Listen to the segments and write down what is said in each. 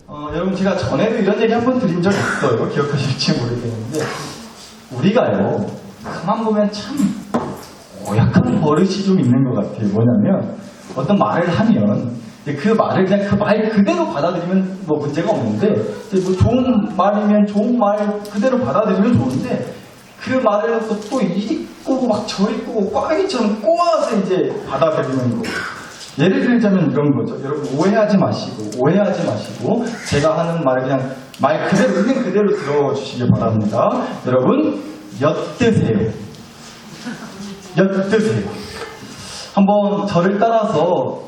여러분 제가 전에도 이런 얘기 한 번 드린 적 있어요. 기억하실지 모르겠는데 우리가요 가만 보면 참 고약한 버릇이 좀 있는 것 같아요. 뭐냐면 어떤 말을 하면 그 말을 그냥 그 말 그대로 받아들이면 뭐 문제가 없는데 뭐 좋은 말이면 좋은 말 그대로 받아들이면 좋은데 그 말을 또 이리 꼬고 막 저리 꼬고 꽈기처럼 꼬아서 이제 받아들이는 거. 예를 들자면 이런 거죠. 여러분 오해하지 마시고 제가 하는 말을 그냥 말 그대로 있는 그대로 들어주시기 바랍니다. 여러분 엿드세요. 한번 저를 따라서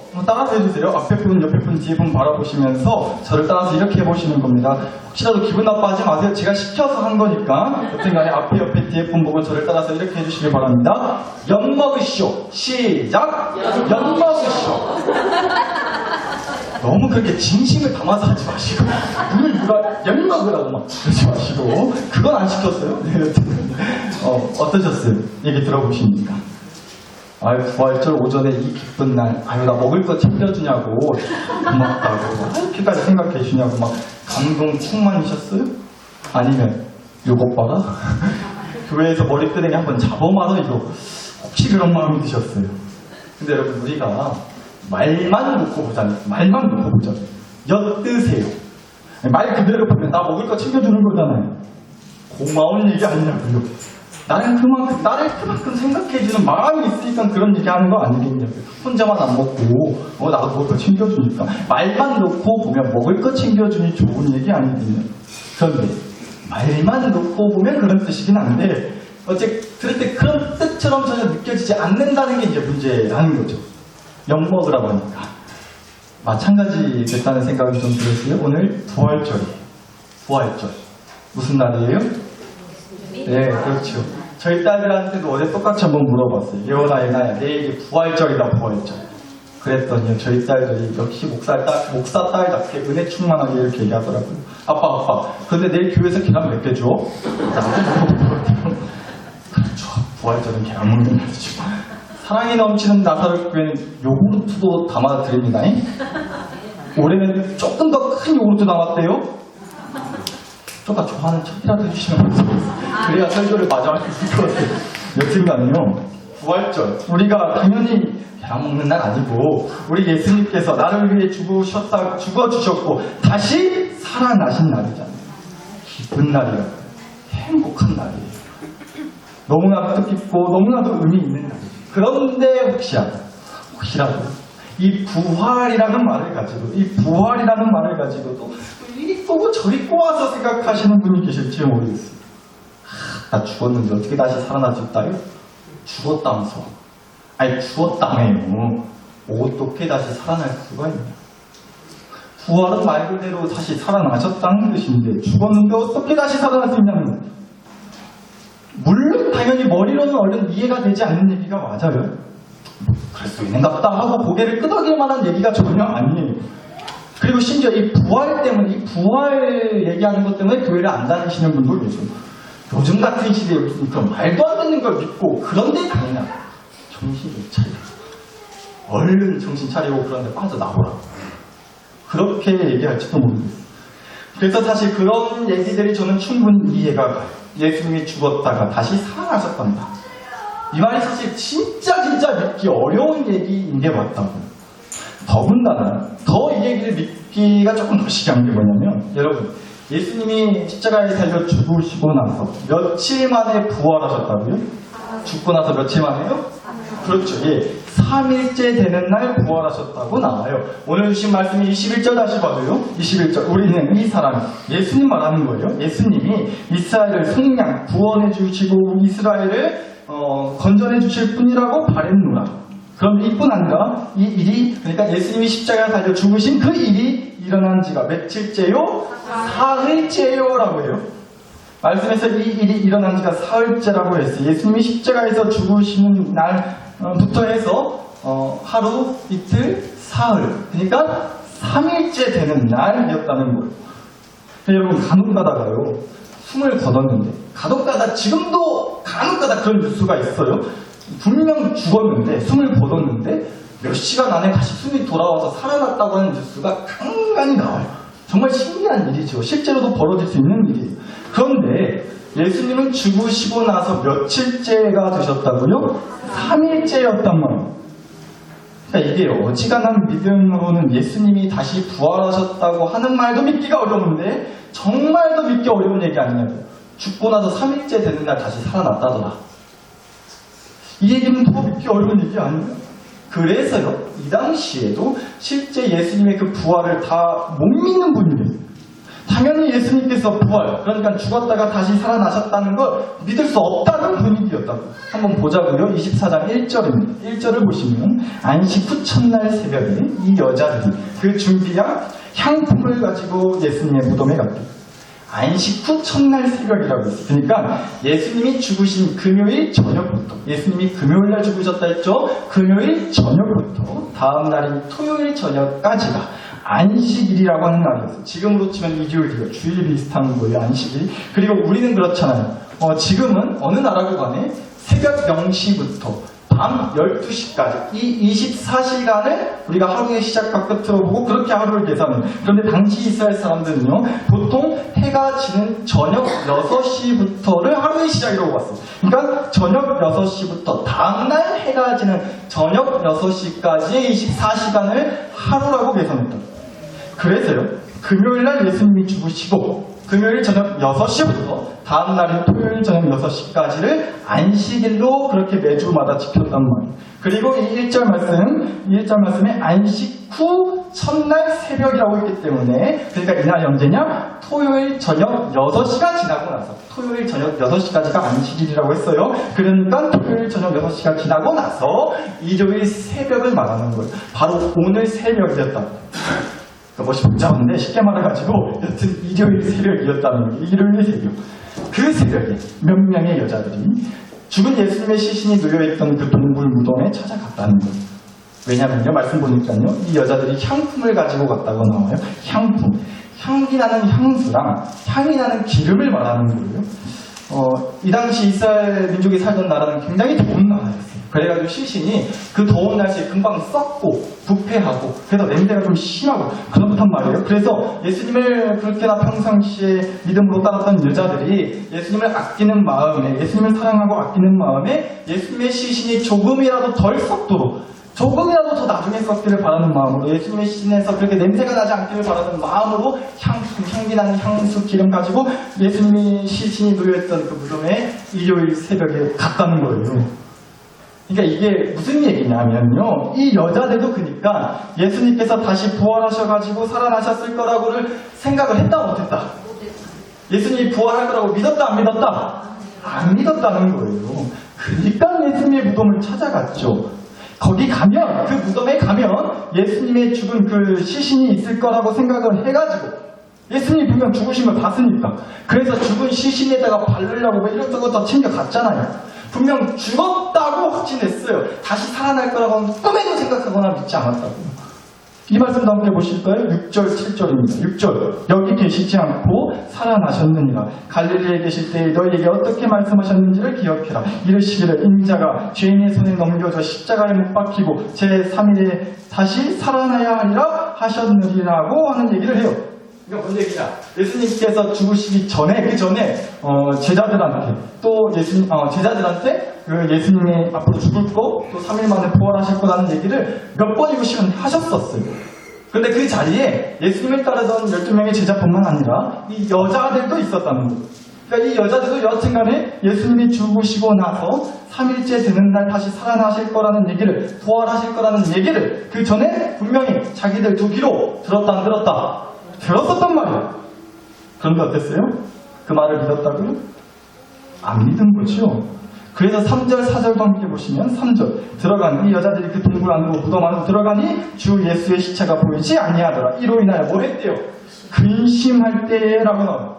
해주세요. 앞에 분, 옆에 분, 뒤에 분 바라보시면서 저를 따라서 이렇게 해보시는 겁니다. 혹시라도 기분 나빠하지 마세요. 제가 시켜서 한 거니까. 여튼간에 앞에, 옆에, 뒤에 분 보고 저를 따라서 이렇게 해주시기 바랍니다. 엿 먹으시오. 시작! 엿 먹으시오. 너무 그렇게 진심을 담아서 하지 마시고 누가 엿 먹으라고 막 그러지 마시고 그건 안 시켰어요. 네, 어떠셨어요? 얘기 들어보시니까. 아유, 부활절 오전에 이 기쁜 날, 아유, 나 먹을 거 챙겨주냐고, 고맙다고, 이렇게까지 생각해 주냐고, 막, 감동 충만이셨어요? 아니면, 요것 봐라? 교회에서 머리끄댕이 한번 잡아말아, 이거. 혹시 그런 마음이 드셨어요? 근데 여러분, 우리가 말만 놓고 보자면, 엿드세요. 말 그대로 보면, 나 먹을 거 챙겨주는 거잖아요. 고마운 얘기 아니냐고요. 나를 그만큼 생각해주는 마음이 있으니까 그런 얘기 하는 거 아니겠냐고요. 혼자만 안 먹고, 나도 먹을 거 챙겨주니까. 말만 놓고 보면 먹을 거 챙겨주니 좋은 얘기 아니거든요. 그런데, 말만 놓고 보면 그런 뜻이긴 한데, 들을 때 그런 뜻처럼 전혀 느껴지지 않는다는 게 이제 문제라는 거죠. 엿 먹으라고 하니까. 마찬가지 됐다는 생각이 좀 들었어요. 오늘 부활절이에요. 부활절. 무슨 날이에요? 네, 그렇죠. 저희 딸들한테도 어제 똑같이 한번 물어봤어요. 예원아, 예나야, 내일이 부활절이다, 부활절. 그랬더니요, 저희 딸들이 역시 목사 딸답게 은혜 충만하게 이렇게 얘기하더라고요. 아빠, 근데 내일 교회에서 계란 몇 개 줘? 나도 물어보거든요. 그렇죠. 부활절은 계란 먹는 날이죠. 사랑이 넘치는 나사렛 교회는 요구르트도 담아드립니다. 올해는 조금 더 큰 요구르트 담았대요. 조금 좋아하는 척이라도 해주시면 감사하겠습니다. 그래야 설교를 마저 할 수 있을 것 같아요. 여튼간요, 부활절. 우리가 당연히 계란 먹는 날 아니고, 우리 예수님께서 나를 위해 죽어주셨고, 다시 살아나신 날이잖아요. 기쁜 날이라고. 행복한 날이에요. 너무나도 뜻깊고, 너무나도 의미 있는 날이에요. 그런데 혹시라도, 이 부활이라는 말을 가지고도, 이리 꼬고 저리 꼬아서 생각하시는 분이 계실지 모르겠어요. 나 죽었는데 어떻게 다시 살아날 수 있다요? 죽었다면서. 아니, 죽었다며요. 어떻게 다시 살아날 수가 있냐. 부활은 말 그대로 다시 살아나셨다는 뜻인데, 죽었는데 어떻게 다시 살아날 수 있냐면, 물론 당연히 머리로는 얼른 이해가 되지 않는 얘기가 맞아요. 그럴 수 있는갑다 하고 고개를 끄덕일 만한 얘기가 전혀 아니에요. 그리고 심지어 이 부활 얘기하는 것 때문에 교회를 안 다니시는 분도 계세요. 요즘 같은 시대에 그런 말도 안 되는 걸 믿고 그런데 당연히 정신 좀 차리고 얼른 정신 차리고 그런데 빠져나오라고 그렇게 얘기할지도 모르겠어요. 그래서 사실 그런 얘기들이 저는 충분히 이해가 가요. 예수님이 죽었다가 다시 살아나셨단다. 이 말이 사실 진짜 믿기 어려운 얘기인 게 맞다고. 더군다나 더 이 얘기를 믿기가 조금 더 시기한 게 뭐냐면 여러분 예수님이 십자가에 달려 죽으시고 나서 며칠 만에 부활하셨다고요? 죽고 나서 며칠 만에요? 그렇죠. 3일째 되는 날 부활하셨다고 나와요. 오늘 주신 말씀이 21절 다시 봐도요. 21절 우리는 이 사람 예수님 말하는 거예요. 예수님이 이스라엘을 속량 구원해 주시고 이스라엘을 건전해 주실 분이라고 바랬노라. 그런데 이뿐 아니라 이 일이 그러니까 예수님이 십자가에 달려 죽으신 그 일이 일어난 지가 며칠째요? 사흘째요라고 해요. 말씀에서 이 일이 일어난 지가 사흘째라고 했어요. 예수님이 십자가에서 죽으시는 날부터 해서 하루, 이틀, 사흘 그러니까 3일째 되는 날이었다는 거예요. 여러분 간혹가다가요 숨을 거뒀는데 지금도 간혹가다 그런 뉴스가 있어요. 분명 죽었는데 숨을 거뒀는데 몇 시간 안에 다시 숨이 돌아와서 살아났다고 하는 뉴스가 간간히 나와요. 정말 신기한 일이죠. 실제로도 벌어질 수 있는 일이에요. 그런데 예수님은 죽으시고 나서 며칠째가 되셨다고요? 3일째였단 말이에요. 그러니까 이게 어지간한 믿음으로는 예수님이 다시 부활하셨다고 하는 말도 믿기가 어려운데 정말도 믿기 어려운 얘기 아니냐고. 죽고 나서 3일째 되는 날 다시 살아났다더라. 이 얘기는 더 믿기 어려운 얘기 아니에요? 그래서요, 이 당시에도 실제 예수님의 그 부활을 다 못 믿는 분이에요. 당연히 예수님께서 부활, 그러니까 죽었다가 다시 살아나셨다는 걸 믿을 수 없다는 분위기였다고. 한번 보자고요. 24장 1절입니다. 1절을 보시면 안식 후 첫날 새벽에 이 여자들이 그 준비한 향품을 가지고 예수님의 무덤에 갔대요. 안식 후 첫날 새벽이라고 했어요. 그러니까 예수님이 죽으신 금요일 저녁부터, 예수님이 금요일날 죽으셨다 했죠. 금요일 저녁부터 다음 날인 토요일 저녁까지가 안식일이라고 하는 날이었어요. 지금으로 치면 일요일이요. 주일 비슷한 거예요, 안식일. 그리고 우리는 그렇잖아요. 지금은 어느 나라고 간에 새벽 0시부터 밤 12시까지 이 24시간을 우리가 하루의 시작과 끝으로 보고 그렇게 하루를 계산해요. 그런데 당시 이스라엘 사람들은요, 보통 해가 지는 저녁 6시부터를 하루의 시작이라고 봤어요. 그러니까 저녁 6시부터 다음날 해가 지는 저녁 6시까지의 24시간을 하루라고 계산했다. 그래서요, 금요일날 예수님이 죽으시고 금요일 저녁 6시부터 다음 날인 토요일 저녁 6시까지를 안식일로 그렇게 매주마다 지켰단 말이에요. 그리고 이 1절 말씀에 안식 후 첫날 새벽이라고 했기 때문에, 그러니까 이날 언제냐? 토요일 저녁 6시가 지나고 나서, 토요일 저녁 6시까지가 안식일이라고 했어요. 그러니까 토요일 저녁 6시가 지나고 나서 일요일 새벽을 말하는 거예요. 바로 오늘 새벽이었다. 멋이 복잡한데 쉽게 말해가지고 여튼 일요일 새벽이었다는 거예요. 일요일 새벽. 그 새벽에 몇 명의 여자들이 죽은 예수님의 시신이 놓여있던 그 동굴 무덤에 찾아갔다는 거예요. 왜냐면요, 말씀 보니까요, 이 여자들이 향품을 가지고 갔다고 나와요. 향품. 향기 나는 향수랑 향이 나는 기름을 말하는 거예요. 이 당시 이스라엘 민족이 살던 나라는 굉장히 더운 나라였어요. 그래가지고 시신이 그 더운 날씨에 금방 썩고 부패하고 그래서 냄새가 좀 심하고 그렇단 말이에요. 그래서 예수님을 그렇게나 평상시에 믿음으로 따랐던 여자들이 예수님을 아끼는 마음에, 예수님을 사랑하고 아끼는 마음에 예수님의 시신이 조금이라도 덜 썩도록, 조금이라도 더 나중에 썩기를 바라는 마음으로, 예수님의 시신에서 그렇게 냄새가 나지 않기를 바라는 마음으로 향기 나는 향수 기름 가지고 예수님의 시신이 놓여있던 그 무덤에 일요일 새벽에 갔다는 거예요. 그러니까 이게 무슨 얘기냐면요, 이 여자들도 그러니까 예수님께서 다시 부활하셔가지고 살아나셨을 거라고를 생각을 했다 못했다? 예수님이 부활할 거라고 믿었다 안 믿었다? 안 믿었다는 거예요. 그러니까 예수님의 무덤을 찾아갔죠. 거기 가면, 그 무덤에 가면 예수님의 죽은 그 시신이 있을 거라고 생각을 해가지고, 예수님이 분명 죽으신 걸 봤으니까, 그래서 죽은 시신에다가 바르려고 이것저것 다 챙겨갔잖아요. 분명 죽었다고 확신했어요. 다시 살아날 거라고는 꿈에도 생각하거나 믿지 않았다고. 이 말씀도 함께 보실까요? 6절, 7절입니다. 6절. 여기 계시지 않고 살아나셨느니라. 갈릴리에 계실 때 너희에게 어떻게 말씀하셨는지를 기억해라. 이르시기를 인자가 죄인의 손에 넘겨져 십자가에 못 박히고 제3일에 다시 살아나야 하리라 하셨느니라고 하는 얘기를 해요. 이거 뭔 얘기냐? 예수님께서 죽으시기 전에, 그 전에 제자들한테 또 제자들한테 예수님이 앞으로 죽을 거, 또 3일 만에 부활하실 거라는 얘기를 몇 번이고씩은 하셨었어요. 그런데 그 자리에 예수님을 따르던 12명의 제자뿐만 아니라 이 여자들도 있었다는 거예요. 그러니까 이 여자들도 여하튼간에 예수님이 죽으시고 나서 3일째 되는 날 다시 살아나실 거라는 얘기를, 부활하실 거라는 얘기를 그 전에 분명히 자기들 두 귀로 들었다 안 들었다? 들었었단 말이에요. 그런데 어땠어요? 그 말을 믿었다고요? 안 믿은 거죠. 그래서 3절, 4절도 함께 보시면 3절 들어가니 이 여자들이 그 동굴 안으로 무덤 안으로 들어가니 주 예수의 시체가 보이지 아니하더라. 이로 인하여 뭐 했대요? 근심할 때라고 나와요.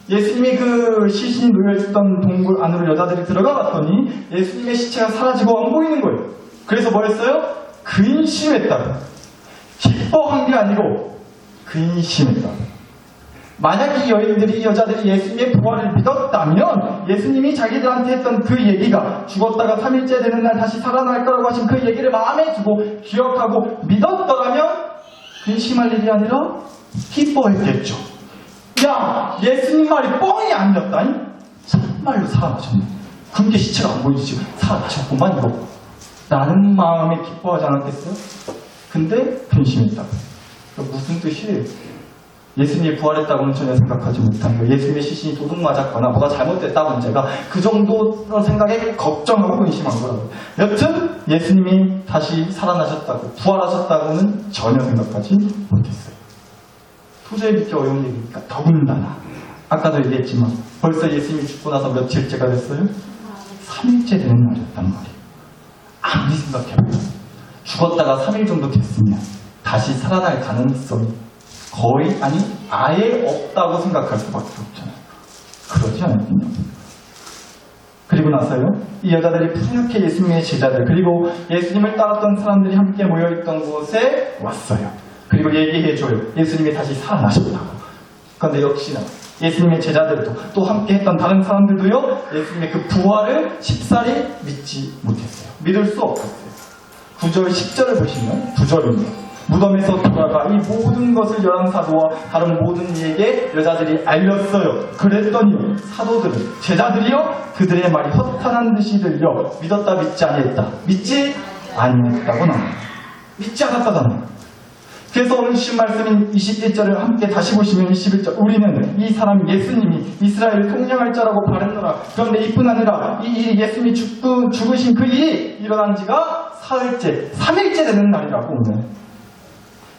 예수님이 그 시신이 놓여있던 동굴 안으로 여자들이 들어가 봤더니 예수님의 시체가 사라지고 안 보이는 거예요. 그래서 뭐 했어요? 근심했다고. 기뻐한 게 아니고 근심했다. 만약 이 여인들이, 이 여자들이 예수님의 부활을 믿었다면 예수님이 자기들한테 했던 그 얘기가 죽었다가 3일째 되는 날 다시 살아날 거라고 하신 그 얘기를 마음에 두고 기억하고 믿었더라면 근심할 일이 아니라 기뻐했겠죠. 야, 예수님 말이 뻥이 아니었다니? 정말로 살아나셨네. 근데 시체가 안 보이지. 살아나셨구만 이거. 라는 마음에 기뻐하지 않았겠어요? 근데 근심했다. 무슨 뜻이에요? 예수님이 부활했다고는 전혀 생각하지 못한 거예요. 예수님의 시신이 도둑 맞았거나 뭐가 잘못됐다고 문제가 그 정도 생각에 걱정하고 근심한 거라고. 여튼 예수님이 다시 살아나셨다고 부활하셨다고는 전혀 생각하지 못했어요. 도저히 믿기 어려운 얘기니까 더군다나 아까도 얘기했지만 벌써 예수님이 죽고 나서 며칠째가 됐어요? 3일째 되는 날이었단 말이에요. 아무리 생각해봐요. 죽었다가 3일 정도 됐으면 다시 살아날 가능성이 거의 아니 아예 없다고 생각할 수밖에 없잖아요. 그러지 않았군요. 그리고 나서요, 이 여자들이 푸르게 예수님의 제자들 그리고 예수님을 따랐던 사람들이 함께 모여있던 곳에 왔어요. 그리고 얘기해줘요. 예수님이 다시 살아나셨다고. 그런데 역시나 예수님의 제자들도 또 함께 했던 다른 사람들도요, 예수님의 그 부활을 쉽사리 믿지 못했어요. 믿을 수 없었어요. 9절 10절을 보시면 9절입니다. 무덤에서 돌아가 이 모든 것을 열한 사도와 다른 모든 이에게 여자들이 알렸어요. 그랬더니 사도들은 제자들이요 그들의 말이 허탄한 듯이 들려 믿었다 믿지 아니했다 믿지 아니했다고 나옵니다. 믿지 않았다잖아요. 그래서 오늘 주신 말씀인 21절을 함께 다시 보시면 21절 우리는 이 사람 예수님이 이스라엘을 통령할 자라고 바랬노라. 그런데 이뿐 아니라 이 일이 예수님이 죽으신 그 일이 일어난 지가 사흘째 3일째 되는 날이라고 오늘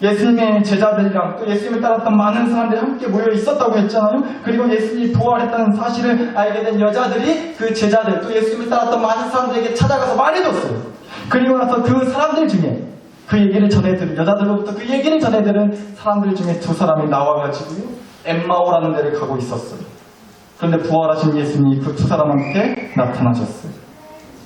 예수님의 제자들이랑 또 예수님을 따랐던 많은 사람들이 함께 모여 있었다고 했잖아요. 그리고 예수님이 부활했다는 사실을 알게 된 여자들이 그 제자들 또 예수님을 따랐던 많은 사람들에게 찾아가서 말해줬어요. 그리고 나서 그 사람들 중에 그 얘기를 전해들은 여자들로부터 그 얘기를 전해들은 사람들 중에 두 사람이 나와가지고요 엠마오라는 데를 가고 있었어요. 그런데 부활하신 예수님이 그 두 사람한테 나타나셨어요.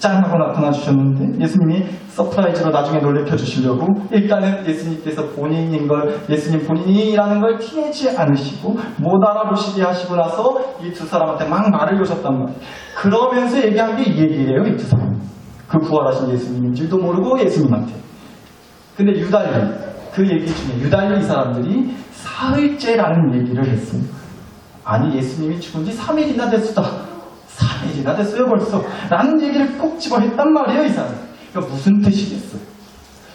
짠 하고 나타나 주셨는데 예수님이 서프라이즈로 나중에 놀래켜 주시려고 일단은 예수님께서 본인인 걸 예수님 본인이라는 걸 티내지 않으시고 못 알아보시게 하시고 나서 이 두 사람한테 막 말을 여셨단 말이에요. 그러면서 얘기한 게 이 얘기예요. 이 두 사람 그 부활하신 예수님인 줄도 모르고 예수님한테. 근데 유달리 그 얘기 중에 유달리 이 사람들이 사흘째라는 얘기를 했어요. 아니 예수님이 죽은 지 3일이나 됐수다. 3일이나 됐어요 벌써 라는 얘기를 꼭 집어했단 말이에요. 이 사람. 그러니까 무슨 뜻이겠어요?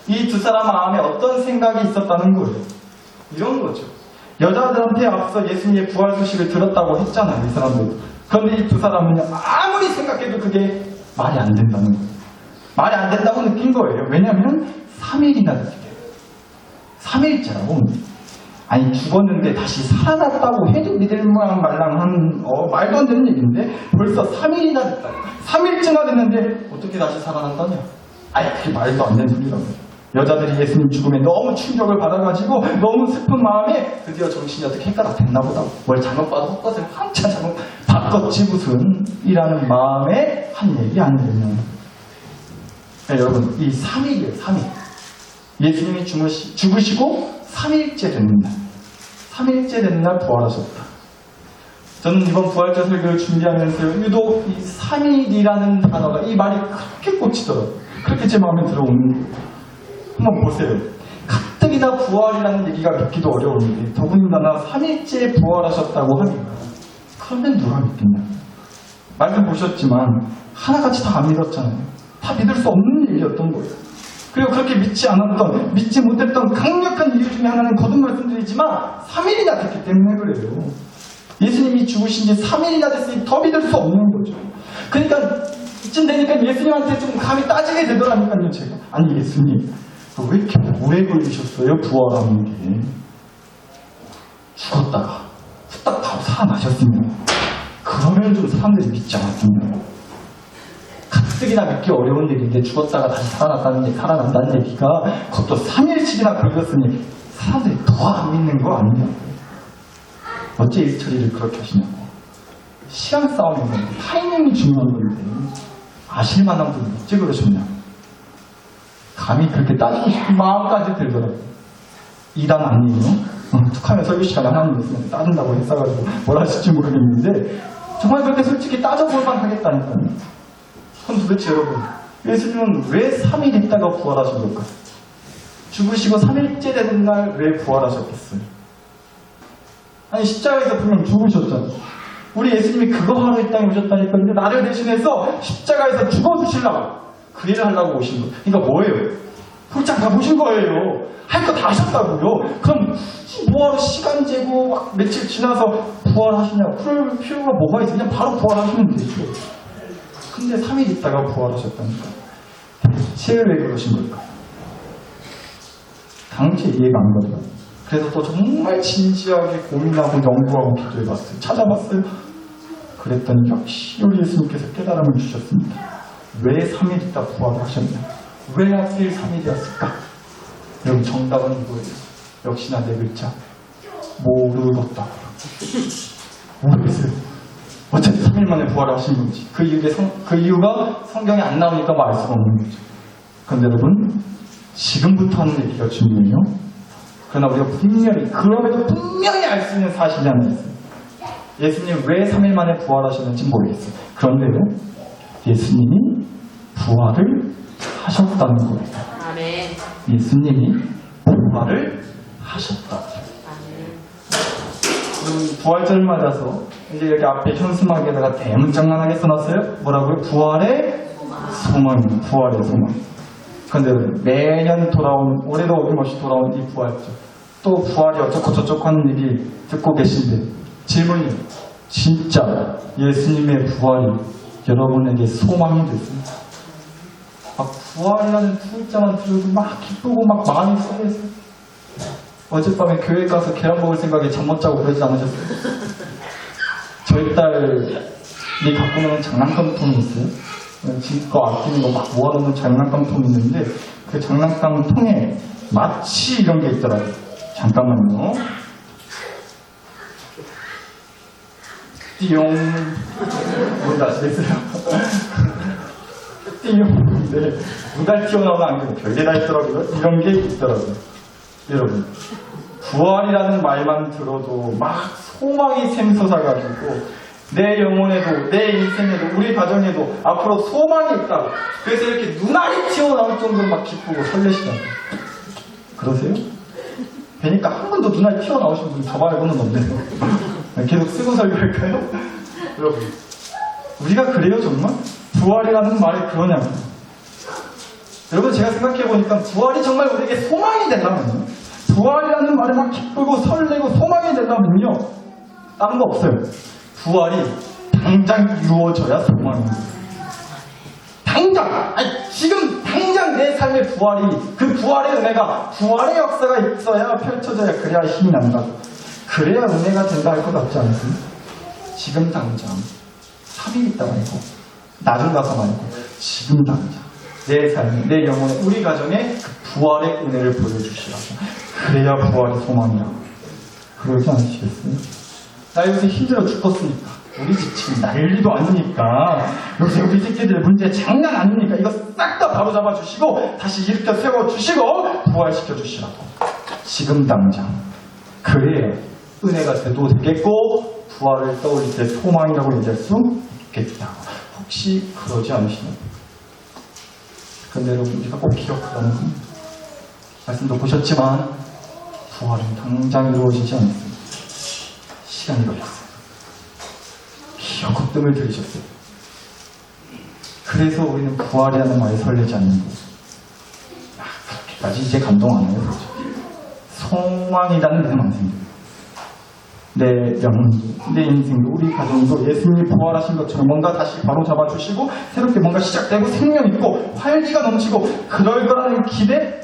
이 두 사람 마음에 어떤 생각이 있었다는 거예요? 이런 거죠. 여자들한테 앞서 예수님의 부활 소식을 들었다고 했잖아요. 이 사람들. 그런데 이 두 사람은요 아무리 생각해도 그게 말이 안 된다는 거예요. 말이 안 된다고 느낀 거예요. 왜냐하면 3일이나 됐어요. 3일째라고. 아니 죽었는데 다시 살아났다고 해도 믿을 모양 말랑한 말도 안 되는 얘기인데 벌써 3일이나 됐다. 3일째나 됐는데 어떻게 다시 살아난다냐? 아니 그게 말도 안 되는 소리라고요. 여자들이 예수님 죽음에 너무 충격을 받아가지고 너무 슬픈 마음에 드디어 정신이 어떻게 헷갈았나 보다. 뭘 잘못 봐도 헛것을 한참 잘못 바꿨지 무슨 이라는 마음에 한 얘기 아니냐면 네, 여러분 이 3일이에요. 3일. 예수님이 죽으시고 3일째 되는 날. 3일째 되는 날 부활하셨다. 저는 이번 부활절 설교를 준비하면서 유독 이 3일이라는 단어가 이 말이 그렇게 꽂히더라고요. 그렇게 제 마음에 들어오는 거예요. 한번 보세요. 가뜩이나 부활이라는 얘기가 믿기도 어려운데 더군다나 3일째 부활하셨다고 하니까 그러면 누가 믿겠냐. 말씀 보셨지만 하나같이 다 안 믿었잖아요. 다 믿을 수 없는 일이었던 거예요. 그리고 그렇게 믿지 못했던 강력한 이유 중에 하나는 거듭 말씀드리지만 3일이나 됐기 때문에 그래요. 예수님이 죽으신 지 3일이나 됐으니 더 믿을 수 없는 거죠. 그러니까 이쯤 되니까 예수님한테 좀 감히 따지게 되더라니까요. 제가 아니 예수님 왜 이렇게 오래 걸리셨어요? 부활하는 게 죽었다가 후딱 바로 살아나셨으면 그러면 좀 사람들이 믿지 않았군요. 가뜩이나 믿기 어려운 얘기인데 죽었다가 다시 살아난다는 얘기가 그것도 3일씩이나 걸렸으니 사람들이 더 안 믿는 거 아니냐고. 어째 이 처리를 그렇게 하시냐고. 시간 싸움인 건데 타이밍이 중요한 건데 아실 만한 분이 어째 그러셨냐고. 감히 그렇게 따지고 싶은 마음까지 들더라고요. 이단 아니에요? 툭하면 설교 시간에 하나님 있으면 따진다고 했어가지고 뭘 하실지 모르겠는데 정말 그렇게 솔직히 따져볼만 하겠다니까요. 그럼 도대체 여러분 예수님은 왜 3일 있다가 부활하신 걸까요? 죽으시고 3일째 되는 날 왜 부활하셨겠어요? 아니 십자가에서 분명 죽으셨잖아. 우리 예수님이 그거 하러 이 땅에 오셨다니까. 근데 나를 대신해서 십자가에서 죽어주시려고 그 일을 하려고 오신 거예요. 그러니까 뭐예요? 홀짝 가보신 거예요. 할 거 다 하셨다고요. 그럼 뭐하러 시간 재고 막 며칠 지나서 부활하시냐고. 그럴 필요가 뭐가 있어. 그냥 바로 부활하시면 되죠. 근데 3일 있다가 부활하셨다니까. 대체 왜 그러신 걸까요? 당시 이해가 안 가더라고요. 그래서 또 정말 진지하게 고민하고 연구하고 기도해봤어요. 찾아봤어요. 그랬더니 역시 우리 예수님께서 깨달음을 주셨습니다. 왜 3일 있다 부활을 하셨냐? 왜 하필 3일이었을까? 여러분 정답은 이거예요. 역시나 네 글자. 모르겠다. 모르겠어요. 어쨌든 3일 만에 부활을 하신 건지 그 이유가 성경에 안 나오니까 뭐 알 수가 없는 거죠. 그런데 여러분 지금부터 하는 얘기가 중요해요. 그러나 우리가 그럼에도 분명히 알 수 있는 사실이 하나 있어요. 예수님 왜 3일 만에 부활하셨는지 모르겠어요. 그런데요, 예수님이 부활을 하셨다는 거예요. 아멘. 예수님이 부활을 하셨다. 부활절을 맞아서 이제 여기 앞에 현수막에다가 대문짝만하게 써놨어요. 뭐라고요? 부활의 소망. 부활의 소망. 근데 매년 올해도 어김없이 돌아온 이 부활절. 또 부활이 어쩌고 저쩌고 하는 얘기 듣고 계신데 질문이에요. 진짜 예수님의 부활이 여러분에게 소망이 됐습니다. 막 부활이라는 글자만 들어도 막 기쁘고 막 마음이 쏠려있어요. 어젯밤에 교회 가서 계란 먹을 생각에 잠 못 자고 그러지 않으셨어요? 저희 딸이 갖고 노는 장난감통이 있어요. 지금 아끼는 거 막 모아놓는 장난감통이 있는데 그 장난감통에 마치 이런 게 있더라고요. 잠깐만요. 띠용. 뭔지 아시겠어요? 띠용. 네. 무달 튀어나오는 안경 별게 다 있더라고요. 이런 게 있더라고요. 여러분, 부활이라는 말만 들어도 막 소망이 샘솟아가지고 내 영혼에도, 내 인생에도, 우리 가정에도 앞으로 소망이 있다고. 그래서 이렇게 눈알이 튀어나올 정도로 막 기쁘고 설레시잖아요. 그러세요? 뵈니까 한 번도 눈알이 튀어나오신 분 저 말고는 없네요. 계속 쓰고 설교할까요? 여러분, 우리가 그래요 정말? 부활이라는 말이 그러냐고. 여러분, 제가 생각해보니까 부활이 정말 우리에게 소망이 되려면요, 부활이라는 말에 막 기쁘고 설레고 소망이 되려면요, 다른 거 없어요. 부활이 당장 이루어져야 소망입니다. 당장! 지금 당장 내 삶의 부활이, 그 부활의 은혜가, 부활의 역사가 있어야 펼쳐져야, 그래야 힘이 난다. 그래야 은혜가 된다 할 것 같지 않습니까? 지금 당장 3일 있다 말고, 나중 가서 말고, 지금 당장 내 삶, 내 영혼에, 우리 가정에 그 부활의 은혜를 보여주시라고. 그래야 부활의 소망이라고. 그러지 않으시겠어요? 나 요새 힘들어 죽겠으니까, 우리 지금 난리도 아니니까, 요새 우리 새끼들 문제 장난 아니니까 이거 싹 다 바로잡아 주시고 다시 일으켜 세워주시고 부활시켜 주시라고. 지금 당장. 그래야 은혜가 돼도 되겠고 부활을 떠올릴 때 소망이라고 얘기할 수 있겠다. 혹시 그러지 않으시나요? 그런데 여러분, 우리가 꼭 기억하라는 겁니다. 말씀도 보셨지만 부활은 당장 이루어지지 않습니다. 시간이 걸렸어요. 기어코 뜸을 들이셨어요. 그래서 우리는 부활이라는 말에 설레지 않는 거예요. 그렇게까지 이제 감동 안 해요. 그렇죠? 소망이라는 데만 생겨요. 내 영혼도, 내 인생도, 우리 가정도 예수님이 부활하신 것처럼 뭔가 다시 바로 잡아주시고 새롭게 뭔가 시작되고 생명 있고 활기가 넘치고 그럴 거라는 기대.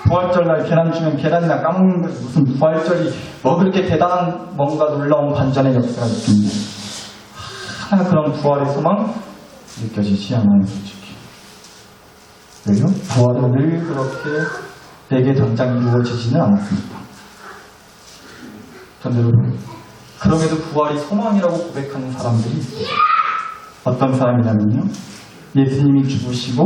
부활절날 계란 주면 계란이나 까먹는 것이 무슨 부활절이 뭐 그렇게 대단한 뭔가 놀라운 반전의 역사가 있습니다. 하나 그런 부활의 소망 느껴지지 않아요, 솔직히. 왜요? 부활은 늘 그렇게 내게 당장 이루어지지는 않았습니다. 그런데 여러분, 그럼에도 부활이 소망이라고 고백하는 사람들이 있어요. 어떤 사람이냐면요, 예수님이 죽으시고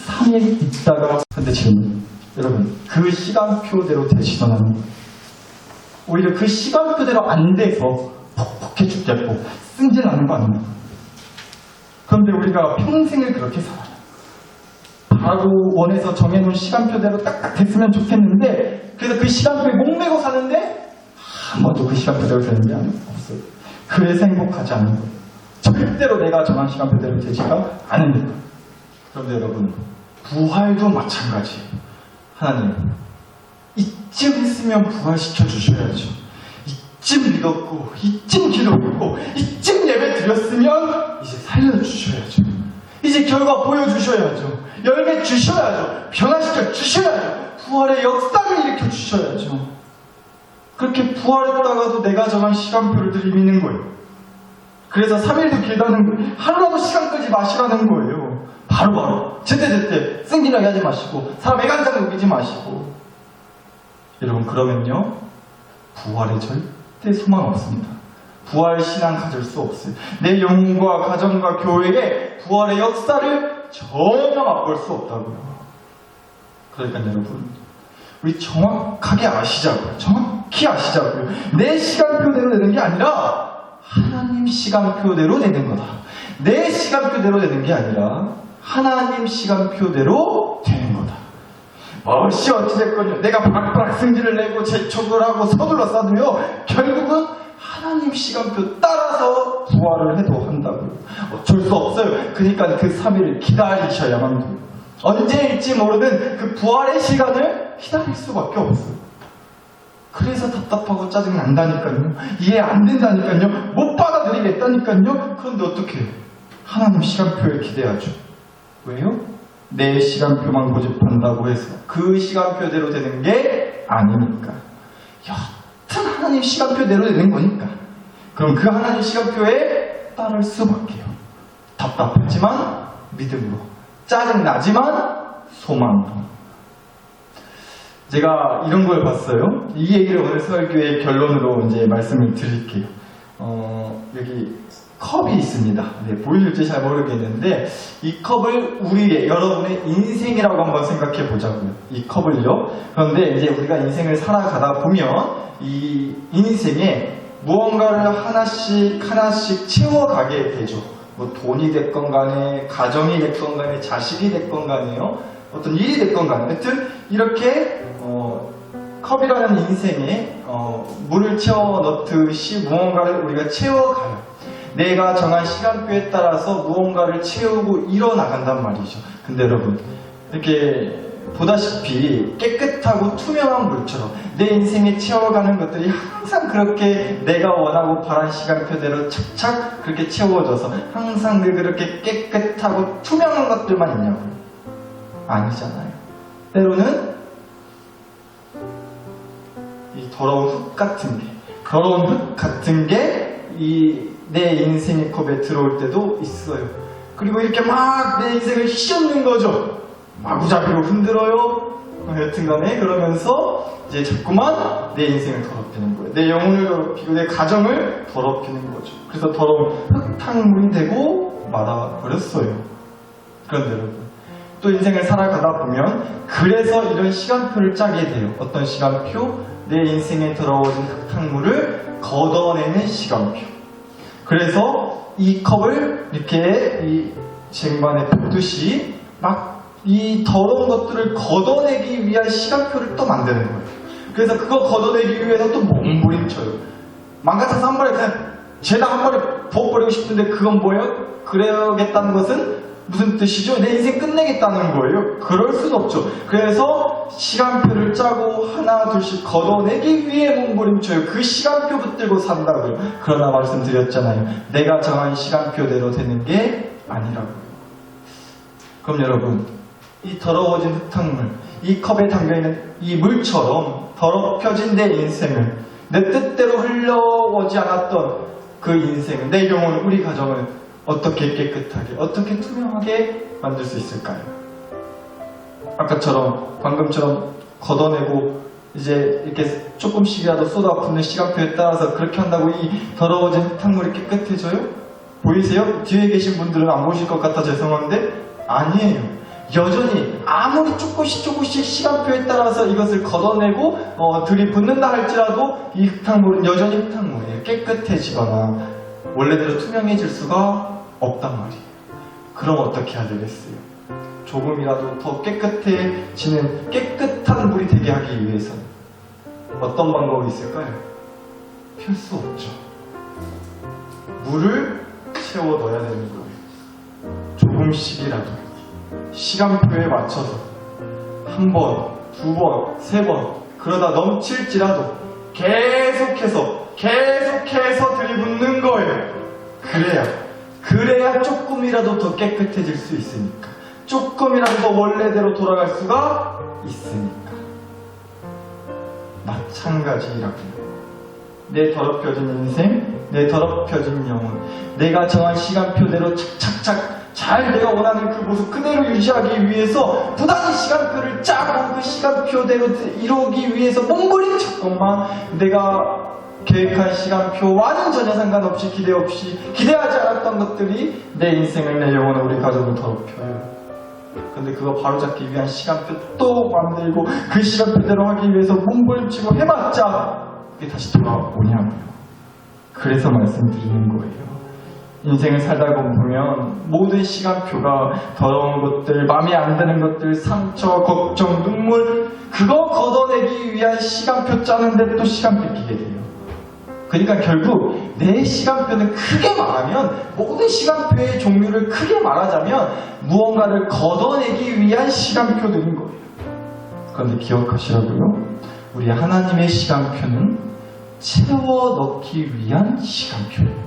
3일 있다가, 근데 질문, 여러분, 그 시간표대로 되시더라는 거예요. 오히려 그 시간표대로 안 돼서 퍽퍽해 죽겠고 승진 하는 거 아닙니까? 그런데 우리가 평생을 그렇게 살아요. 바로 원해서 정해놓은 시간표대로 딱딱 됐으면 좋겠는데, 그래서 그 시간표에 목매고 사는데 한 번도 그 시간표대로 되는 게 없어요. 그래서 행복하지 않는 거예요. 절대로 내가 정한 시간표대로 되지가 않으니까. 그런데 여러분, 부활도 마찬가지예요. 하나님, 이쯤 했으면 부활시켜 주셔야죠. 이쯤 믿었고, 이쯤 기도했고, 이쯤 예배 드렸으면 이제 살려주셔야죠. 이제 결과 보여주셔야죠. 열매 주셔야죠. 변화시켜 주셔야죠. 부활의 역사를 일으켜 주셔야죠. 그렇게 부활했다가도 내가 정한 시간표를 들이미는 거예요. 그래서 3일도 길다는 거예요. 하루라도 시간 끌지 마시라는 거예요. 바로바로 제때제때 생기나게 하지 마시고 사람 애간장 녹이지 마시고. 여러분, 그러면요 부활에 절대 소망 없습니다. 부활 신앙 가질 수 없어요. 내 영혼과 가정과 교회에 부활의 역사를 전혀 맛볼 수 없다고요. 그러니까 여러분, 우리 정확하게 아시자고요. 정확히 아시자고요. 내 시간표대로 되는 게 아니라 하나님 시간표대로 되는 거다. 내 시간표대로 되는 게 아니라 하나님 시간표대로 되는 거다. 무엇이 어찌됐건요, 내가 박박 승질을 내고 재촉을 하고 서둘러 싸도요, 결국은 하나님 시간표 따라서 부활을 해도 한다고요. 어쩔 수 없어요. 그러니까 그 3일을 기다리셔야만 돼요. 언제일지 모르는 그 부활의 시간을 기다릴 수밖에 없어요. 그래서 답답하고 짜증 난다니까요. 이해 안 된다니까요. 못 받아들이겠다니까요. 그런데 어떻게 해요? 하나님 시간표에 기대하죠. 왜요? 내 시간표만 고집한다고 해서 그 시간표대로 되는 게 아니니까. 여튼 하나님 시간표대로 되는 거니까. 그럼 그 하나님 시간표에 따를 수밖에요. 답답하지만 믿음으로, 짜증나지만 소망으로. 제가 이런 걸 봤어요. 이 얘기를 오늘 설교의 결론으로 이제 말씀을 드릴게요. 여기 컵이 있습니다. 네, 보일지 잘 모르겠는데 이 컵을 우리의, 여러분의 인생이라고 한번 생각해 보자고요. 이 컵을요. 그런데 이제 우리가 인생을 살아가다 보면 이 인생에 무언가를 하나씩 채워가게 되죠. 뭐 돈이 됐건 간에, 가정이 됐건 간에, 자식이 됐건 간에요. 어떤 일이 됐건 간에. 하여튼 이렇게 컵이라는 인생에 물을 채워 넣듯이 무언가를 우리가 채워가요. 내가 정한 시간표에 따라서 무언가를 채우고 일어나간단 말이죠. 근데 여러분, 이렇게 보다시피 깨끗하고 투명한 물처럼 내 인생에 채워가는 것들이 항상 그렇게 내가 원하고 바란 시간표대로 착착 그렇게 채워져서 항상 그렇게 깨끗하고 투명한 것들만 있냐고요? 아니잖아요. 때로는 이 더러운 흙 같은 게 내 인생의 컵에 들어올 때도 있어요. 그리고 이렇게 막 내 인생을 휘젓는 거죠. 마구잡이로 흔들어요. 여튼간에 그러면서 이제 자꾸만 내 인생을 더럽히는 거예요. 내 영혼을 더럽히고 내 가정을 더럽히는 거죠. 그래서 더러운 흙탕물이 되고 말아버렸어요. 그런데 여러분, 또 인생을 살아가다 보면 그래서 이런 시간표를 짜게 돼요. 어떤 시간표? 내 인생에 더러워진 흙탕물을 걷어내는 시간표. 그래서 이 컵을 이렇게 이 쟁반에 붓듯이 막 이 더러운 것들을 걷어내기 위한 시간표를 또 만드는 거예요. 그래서 그거 걷어내기 위해서 또 몸부림쳐요. 망가져서 한 번에 그냥 죄다 한 번에 부어버리고 싶은데 그건 뭐예요? 그래야겠다는 것은 무슨 뜻이죠? 내 인생 끝내겠다는 거예요. 그럴 순 없죠. 그래서 시간표를 짜고 하나 둘씩 걷어내기 위해 몸부림쳐요. 그 시간표 붙들고 산다고요. 그러나 말씀드렸잖아요. 내가 정한 시간표대로 되는 게 아니라고요. 그럼 여러분, 이 더러워진 흙탕물, 이 컵에 담겨있는 이 물처럼 더럽혀진 내 인생을, 내 뜻대로 흘러오지 않았던 그 인생을, 내 영혼을, 우리 가정을 어떻게 깨끗하게, 어떻게 투명하게 만들 수 있을까요? 아까처럼, 방금처럼 걷어내고 이제 이렇게 조금씩이라도 쏟아붓는 시간표에 따라서 그렇게 한다고 이 더러워진 흙탕물이 깨끗해져요? 보이세요? 뒤에 계신 분들은 안 보실 것 같아 죄송한데 아니에요. 여전히 아무리 조금씩 시간표에 따라서 이것을 걷어내고 들이붓는다 할지라도 이 흙탕물은 여전히 흙탕물이에요. 깨끗해지거나 원래대로 투명해질 수가 없단 말이에요. 그럼 어떻게 해야 되겠어요? 조금이라도 더 깨끗해지는 깨끗한 물이 되게 하기 위해서는 어떤 방법이 있을까요? 필 수 없죠. 물을 채워 넣어야 되는 거예요. 조금씩이라도 시간표에 맞춰서 한 번, 두 번, 세 번 그러다 넘칠지라도 계속해서 들이붓는 거예요. 그래야 조금이라도 더 깨끗해질 수 있으니까, 조금이라도 더 원래대로 돌아갈 수가 있으니까. 마찬가지라고요. 내 더럽혀진 인생, 내 더럽혀진 영혼, 내가 정한 시간표대로 착착착 잘 내가 원하는 그 모습 그대로 유지하기 위해서 부단히 시간표를 짜고 그 시간표대로 이루기 위해서 몸부림 쳤건만 내가 계획한 시간표와는 전혀 상관없이 기대하지 않았던 것들이 내 인생을, 내 영혼을, 우리 가족을 더럽혀요. 근데 그거 바로잡기 위한 시간표 또 만들고 그 시간표대로 하기 위해서 몸부림치고 해봤자 그게 다시 돌아오냐고요. 그래서 말씀드리는 거예요. 인생을 살다 보면 모든 시간표가 더러운 것들, 마음에 안 드는 것들, 상처, 걱정, 눈물 그거 걷어내기 위한 시간표 짜는데 또 시간 뺏기게 돼요. 그러니까 결국 내 시간표는 크게 말하면, 모든 시간표의 종류를 크게 말하자면 무언가를 걷어내기 위한 시간표들인 거예요. 그런데 기억하시라고요. 우리 하나님의 시간표는 채워 넣기 위한 시간표예요.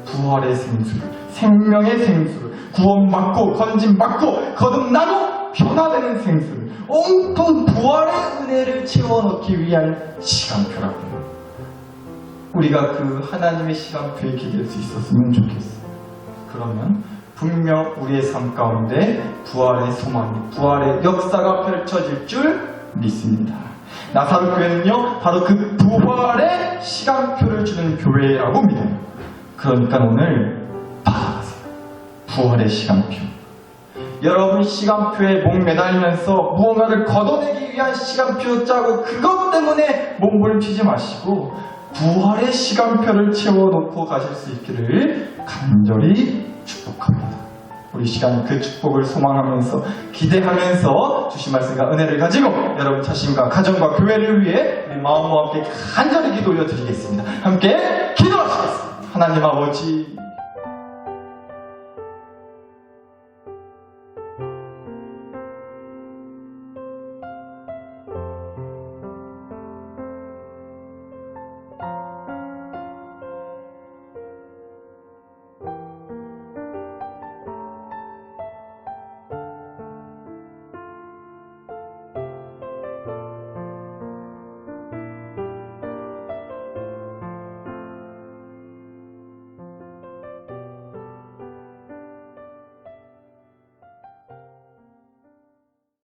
부활의 생수를, 생명의 생수를, 구원받고 건짐받고 거듭나고 변화되는 생수를, 온통 부활의 은혜를 채워 넣기 위한 시간표라고요. 우리가 그 하나님의 시간표에 기댈 수 있었으면 좋겠어요. 그러면 분명 우리의 삶 가운데 부활의 소망이, 부활의 역사가 펼쳐질 줄 믿습니다. 나사로 교회는요, 바로 그 부활의 시간표를 주는 교회라고 믿어요. 그러니까 오늘 받아가세요. 부활의 시간표. 여러분 시간표에 목 매달리면서 무언가를 걷어내기 위한 시간표 짜고 그것 때문에 몸부림치지 마시고 부활의 시간표를 채워놓고 가실 수 있기를 간절히 축복합니다. 우리 시간 그 축복을 소망하면서 기대하면서 주신 말씀과 은혜를 가지고 여러분 자신과 가정과 교회를 위해 우리 마음과 함께 간절히 기도 올려드리겠습니다. 함께 기도하시겠습니다. 하나님 아버지,